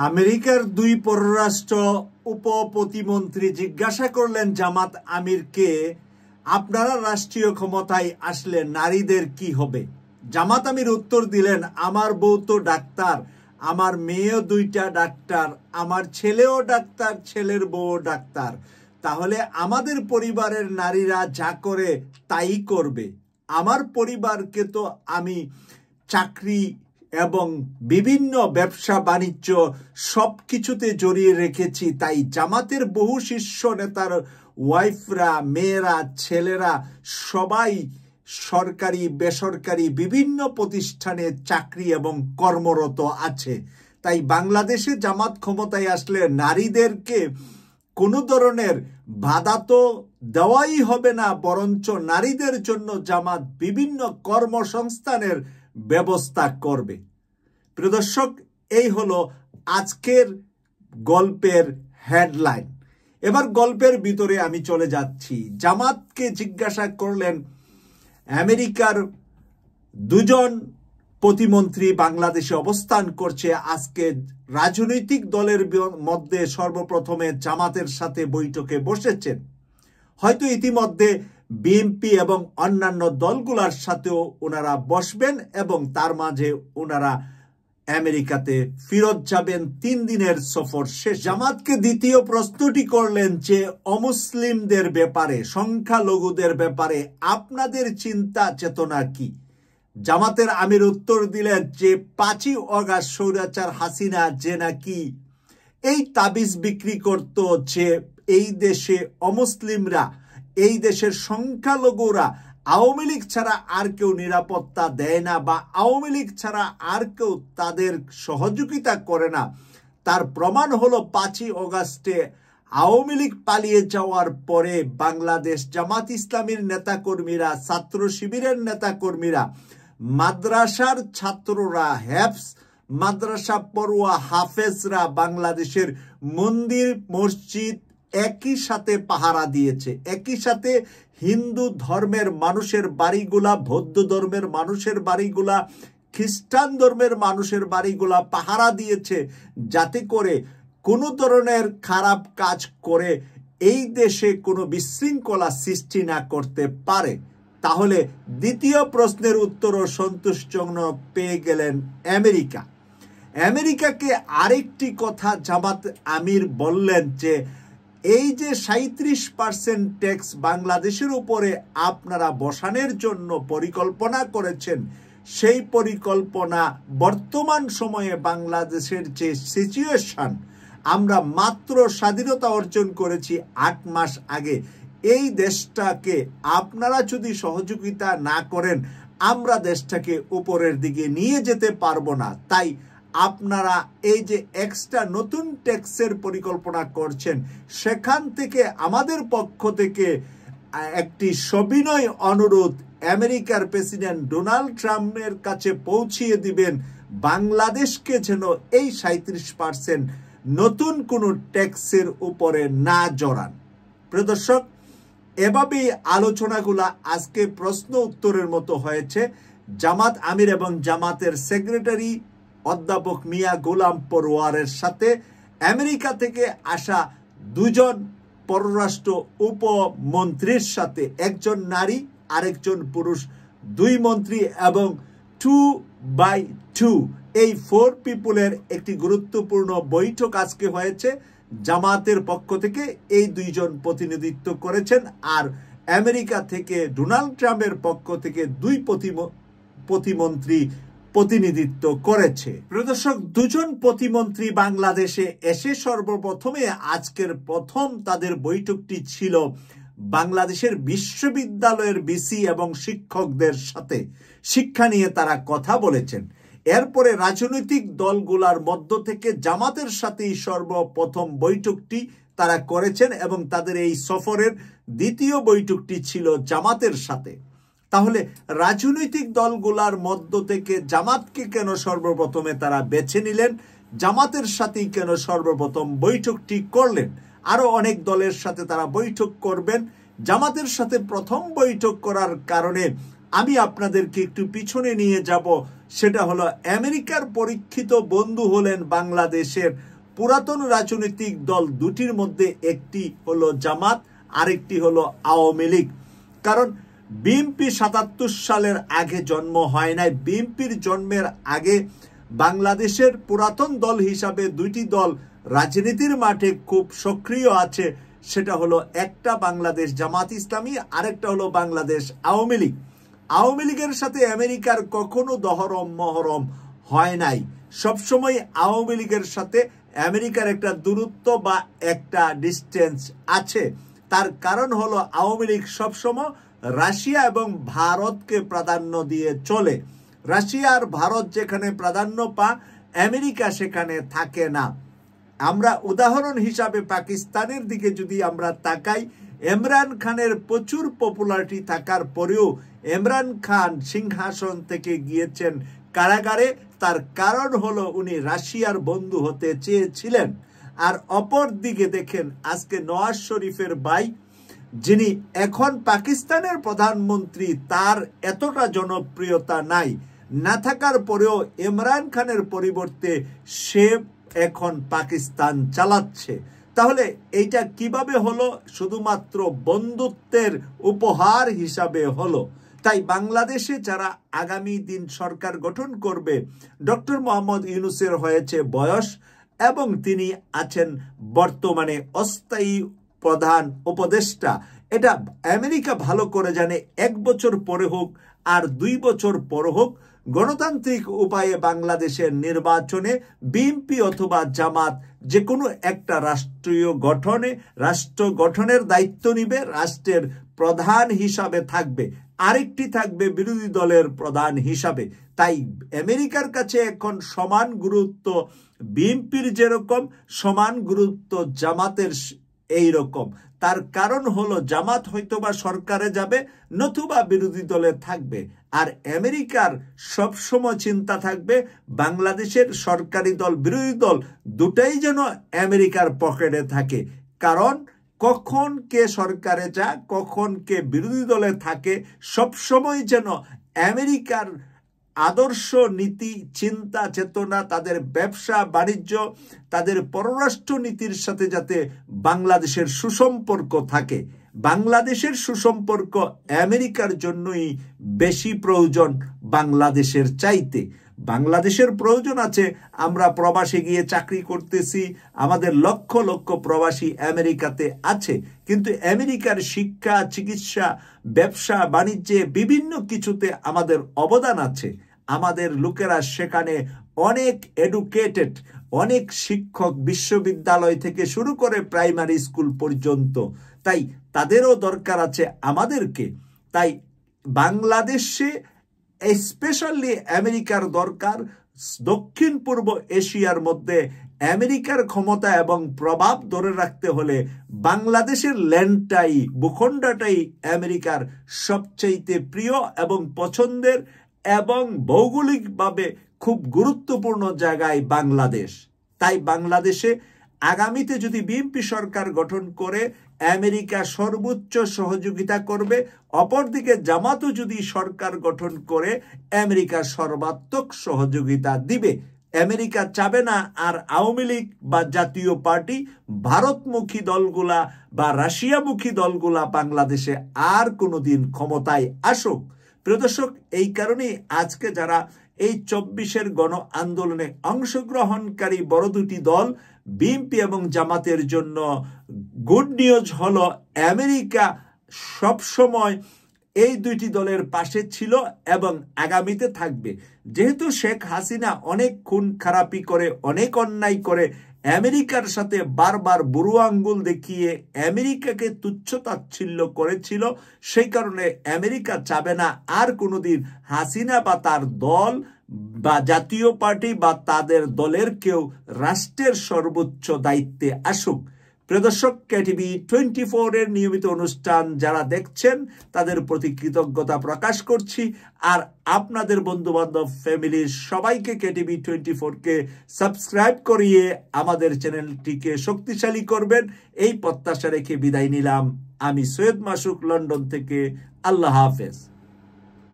আমেরিকার দুই পররাষ্ট্র উপপ্রতিমন্ত্রী জিজ্ঞাসা করলেন জামাত আমিরকে, আপনারা রাষ্ট্রীয় ক্ষমতায় আসলে নারীদের কি হবে? জামাত আমির উত্তর দিলেন, আমার বউ তো ডাক্তার, আমার মেয়েও দুইটা ডাক্তার, আমার ছেলেও ডাক্তার, ছেলের বউও ডাক্তার, তাহলে আমাদের পরিবারের নারীরা যা করে তাই করবে। আমার পরিবারকে তো আমি চাকরি এবং বিভিন্ন ব্যবসা বাণিজ্য সব কিছুতে জড়িয়ে রেখেছি, তাই জামাতের বহু শীর্ষ নেতার ওয়াইফরা, মেয়েরা, ছেলেরা সবাই সরকারি বেসরকারি বিভিন্ন প্রতিষ্ঠানে চাকরি এবং কর্মরত আছে। তাই বাংলাদেশে জামাত ক্ষমতায় আসলে নারীদেরকে কোনো ধরনের বাধা তো দেওয়াই হবে না, বরঞ্চ নারীদের জন্য জামাত বিভিন্ন কর্মসংস্থানের ব্যবস্থা করবে। প্রিয় দর্শক, এই হলো আজকের গল্পের হেডলাইন। এবার গল্পের ভিতরে আমি চলে যাচ্ছি। জামাতকে জিজ্ঞাসা করলেন, আমেরিকার দুজন প্রতিমন্ত্রী বাংলাদেশে অবস্থান করছে, আজকে রাজনৈতিক দলের মধ্যে সর্বপ্রথমে জামাতের সাথে বৈঠকে বসেছেন। হয়তো ইতিমধ্যে বিএনপি এবং অন্যান্য দলগুলোর সাথেও ওনারা বসবেন এবং তার মাঝে ওনারা আমেরিকাতে ফিরত যাবেন 3 দিনের সফর শেষ। জামাতকে দ্বিতীয় প্রশ্নটি করলেন যে অমুসলিমদের ব্যাপারে, সংখ্যালঘুদের ব্যাপারে আপনাদের চিন্তা চেতনা কি? জামাতের আমির উত্তর দিলেন যে 5ই অগাস্ট স্বৈরাচার হাসিনা যে নাকি এই তাবিজ বিক্রি করত যে এই দেশে অমুসলিমরা, এই দেশের সংখ্যালঘুরা আওয়ামী লীগ ছাড়া আর কেউ নিরাপত্তা দেয় না বা আওয়ামী লীগ ছাড়া আর কেউ তাদের সহযোগিতা করে না, তার প্রমাণ হলো 5ই অগাস্টে আওয়ামী লীগ পালিয়ে যাওয়ার পরে বাংলাদেশ জামাত ইসলামীর নেতাকর্মীরা, ছাত্র শিবিরের নেতাকর্মীরা, মাদ্রাসার ছাত্ররা, হেফস মাদ্রাসা পড়ুয়া হাফেজরা বাংলাদেশের মন্দির মসজিদ একই সাথে পাহারা দিয়েছে। একই সাথে হিন্দু ধর্মের মানুষের বাড়িগুলা, বৌদ্ধ ধর্মের মানুষের বাড়িগুলা, খ্রিস্টান ধর্মের মানুষের বাড়িগুলা পাহারা দিয়েছে, যাতে করে কোনো ধরনের খারাপ কাজ করে এই দেশে কোনো বিশৃঙ্খলা সৃষ্টি না করতে পারে। তাহলে দ্বিতীয় প্রশ্নের উত্তরও সন্তোষজনক পেয়ে গেলেন আমেরিকা। আমেরিকাকে আরেকটি কথা জামাত আমির বললেন যে এই যে 37% ট্যাক্স বাংলাদেশের উপরে আপনারা বসানোর জন্য পরিকল্পনা করেছেন, সেই পরিকল্পনা বর্তমান সময়ে বাংলাদেশের যে সিচুয়েশন, আমরা মাত্র স্বাধীনতা অর্জন করেছি 8 মাস আগে, এই দেশটাকে আপনারা যদি সহযোগিতা না করেন আমরা দেশটাকে উপরের দিকে নিয়ে যেতে পারবো না। তাই আপনারা এই যে এক্সট্রা নতুন ট্যাক্সের পরিকল্পনা করছেন, সেখান থেকে আমাদের পক্ষ থেকে একটি সবিনয় অনুরোধ আমেরিকার প্রেসিডেন্ট ডোনাল্ড ট্রাম্পের কাছে পৌঁছিয়ে দিবেন, বাংলাদেশকে যেন এই 37% নতুন কোনো ট্যাক্সের উপরে না জড়ান। প্রিয় দর্শক, এভাবেই আলোচনাগুলা আজকে প্রশ্ন উত্তরের মতো হয়েছে। জামাত আমির এবং জামাতের সেক্রেটারি অধ্যাপক মিয়া গোলাম পরোয়ারের সাথে আমেরিকা থেকে আসা দুজন পররাষ্ট্র উপমন্ত্রীর সাথে, একজন নারী আরেকজন পুরুষ, 2 মন্ত্রী এবং 2x2 এই 4 পিপুলের একটি গুরুত্বপূর্ণ বৈঠক আজকে হয়েছে। জামাতের পক্ষ থেকে এই 2 জন প্রতিনিধিত্ব করেছেন, আর আমেরিকা থেকে ডোনাল্ড ট্রাম্পের পক্ষ থেকে 2 প্রতিমন্ত্রী প্রতিনিধিত্ব করেছে। প্রিয় দর্শক, 2 জন প্রতিমন্ত্রী বাংলাদেশে এসে সর্বপ্রথমে আজকের প্রথম তাদের বৈঠকটি ছিল বাংলাদেশের বিশ্ববিদ্যালয়ের ভিসি এবং শিক্ষকদের সাথে। শিক্ষা নিয়ে তারা কথা বলেছেন। এরপরে রাজনৈতিক দলগুলোর মধ্য থেকে জামাতের সাথেই সর্বপ্রথম বৈঠকটি তারা করেছেন এবং তাদের এই সফরের দ্বিতীয় বৈঠকটি ছিল জামাতের সাথে। তাহলে রাজনৈতিক দলগুলোর মধ্য থেকে জামাতকে কেন সর্বপ্রথমে তারা বেছে নিলেন? জামাতের সাথেই কেন সর্বপ্রথম বৈঠকটি করলেন? আরো অনেক দলের সাথে তারা বৈঠক করবেন। জামাতের সাথে প্রথম বৈঠক করার কারণে আমি আপনাদেরকে একটু পিছনে নিয়ে যাব সেটা হলো আমেরিকার পরীক্ষিত বন্ধু হলেন বাংলাদেশের পুরাতন রাজনৈতিক দল দুটির মধ্যে একটি হলো জামাত, আরেকটি হলো আওয়ামী লীগ। কারণ বিএনপি ৭৭ সালের আগে জন্ম হয় নাই। বিএনপির জন্মের আগে বাংলাদেশের পুরাতন দল হিসাবে দুইটি দল রাজনীতির মাঠে খুব সক্রিয় আছে। সেটা হলো একটা বাংলাদেশ জামাত ইসলামী, আরেকটা হলো বাংলাদেশ আওয়ামী লীগ। আওয়ামী লীগের সাথে আমেরিকার কখনো দহরম মহরম হয় নাই। সবসময় আওয়ামী লীগের সাথে আমেরিকার একটা দূরত্ব বা একটা ডিস্টেন্স আছে। তার কারণ হলো আওয়ামী লীগ সবসময় রাশিয়া এবং ভারতকে প্রাধান্য দিয়ে চলে। রাশিয়া আর ভারত যেখানে প্রাধান্য পা, আমেরিকা সেখানে থাকে না। আমরা উদাহরণ হিসাবে পাকিস্তানের দিকে যদি আমরা তাকাই, ইমরান খানের প্রচুর পপুলারিটি থাকার পরেও ইমরান খান সিংহাসন থেকে গিয়েছেন কারাগারে। তার কারণ হলো উনি রাশিয়ার বন্ধু হতে চেয়েছিলেন। আর অপর দিকে দেখেন আজকে নওয়াজ শরীফের ভাই, যিনি এখন পাকিস্তানের প্রধানমন্ত্রী, তার এতটা জনপ্রিয়তা নাই, না থাকার পরেও ইমরান খানের পরিবর্তে সে এখন পাকিস্তান চালাচ্ছে। তাহলে এইটা কিভাবে হলো? শুধুমাত্র বন্ধুত্বের উপহার হিসাবে হলো। তাই বাংলাদেশে যারা আগামী দিন সরকার গঠন করবে, ডক্টর মোহাম্মদ ইউনূসের হয়েছে বয়স এবং তিনি আছেন বর্তমানে অস্থায়ী প্রধান উপদেষ্টা। এটা আমেরিকা ভালো করে জানে। 1 বছর পরে হোক আর 2 বছর পরে হোক, গণতান্ত্রিক উপায়ে বাংলাদেশের নির্বাচনে বিএনপি অথবা জামাত যে কোনো একটা রাষ্ট্র গঠনের দায়িত্ব নিবে, রাষ্ট্রের প্রধান হিসাবে থাকবে, আরেকটি থাকবে বিরোধী দলের প্রধান হিসাবে। তাই আমেরিকার কাছে এখন সমান গুরুত্ব বিএনপির যেরকম, সমান গুরুত্ব জামাতের এই রকম। তার কারণ হলো জামাত হয়তোবা সরকারে যাবে, নতুবা বিরোধী দলে থাকবে। আর আমেরিকার সবসময় চিন্তা থাকবে বাংলাদেশের সরকারি দল বিরোধী দল দুটাই যেন আমেরিকার পকেটে থাকে। কারণ কখন কে সরকারে যা, কখন কে বিরোধী দলে থাকে, সবসময় যেন আমেরিকার আদর্শ নীতি, চিন্তা চেতনা, তাদের ব্যবসা বাণিজ্য, তাদের পররাষ্ট্র নীতির সাথে যাতে বাংলাদেশের সুসম্পর্ক থাকে। বাংলাদেশের সুসম্পর্ক আমেরিকার জন্যই বেশি প্রয়োজন বাংলাদেশের চাইতে। বাংলাদেশের প্রয়োজন আছে, আমরা প্রবাসে গিয়ে চাকরি করতেছি, আমাদের লক্ষ লক্ষ প্রবাসী আমেরিকাতে আছে, কিন্তু আমেরিকার শিক্ষা, চিকিৎসা, ব্যবসা বাণিজ্যে বিভিন্ন কিছুতে আমাদের অবদান আছে। আমাদের লোকেরা সেখানে অনেক এডুকেটেড, অনেক শিক্ষক বিশ্ববিদ্যালয় থেকে শুরু করে প্রাইমারি স্কুল পর্যন্ত। তাই তাদেরও দরকার আছে আমাদেরকে। তাই বাংলাদেশে স্পেশালি আমেরিকার দরকার। দক্ষিণ পূর্ব এশিয়ার মধ্যে আমেরিকার ক্ষমতা এবং প্রভাব ধরে রাখতে হলে বাংলাদেশের ল্যান্ডটাই, ভূখণ্ডটাই আমেরিকার সবচেয়ে প্রিয় এবং পছন্দের এবং ভৌগোলিকভাবে খুব গুরুত্বপূর্ণ জায়গায় বাংলাদেশ। তাই বাংলাদেশে আগামীতে যদি বিএনপি সরকার গঠন করে, আমেরিকা সর্বোচ্চ সহযোগিতা করবে। অপরদিকে জামাতও যদি সরকার গঠন করে, আমেরিকা সর্বাত্মক সহযোগিতা দিবে। আমেরিকা চাবে না আর আওয়ামী লীগ বা জাতীয় পার্টি, ভারতমুখী দলগুলা বা রাশিয়ামুখী দলগুলা বাংলাদেশে আর কোনোদিন ক্ষমতায় আসুক। প্রিয় দর্শক, এই কারণেই আজকে যারা এই 24-এর গণ আন্দোলনে অংশগ্রহণকারী বড় দুটি দল বিএনপি এবং জামাতের জন্য গুড নিউজ হলো আমেরিকা সবসময় এই দুইটি দলের পাশে ছিল এবং আগামীতে থাকবে। যেহেতু শেখ হাসিনা অনেক খুন খারাপি করে, অনেক অন্যায় করে, আমেরিকার সাথে বারবার বুড়ো আঙ্গুল দেখিয়ে আমেরিকাকে তুচ্ছ-তাচ্ছিল্য করেছিল, সেই কারণে আমেরিকা চাবে না আর কোনোদিন হাসিনা বা তার দল বা জাতীয় পার্টি বা তাদের দলের কেউ রাষ্ট্রের সর্বোচ্চ দায়িত্বে আসুক। প্রিয় দর্শক, কেটিভি 24 এর নিয়মিত অনুষ্ঠান যারা দেখছেন তাদের প্রতি কৃতজ্ঞতা প্রকাশ করছি। আর আপনাদের বন্ধু বান্ধব ফ্যামিলির সবাইকে কেটিভি 24-কে সাবস্ক্রাইব করিয়ে আমাদের চ্যানেলটিকে শক্তিশালী করবেন, এই প্রত্যাশা রেখে বিদায় নিলাম। আমি সৈয়দ মাসুক, লন্ডন থেকে। আল্লাহ হাফেজ।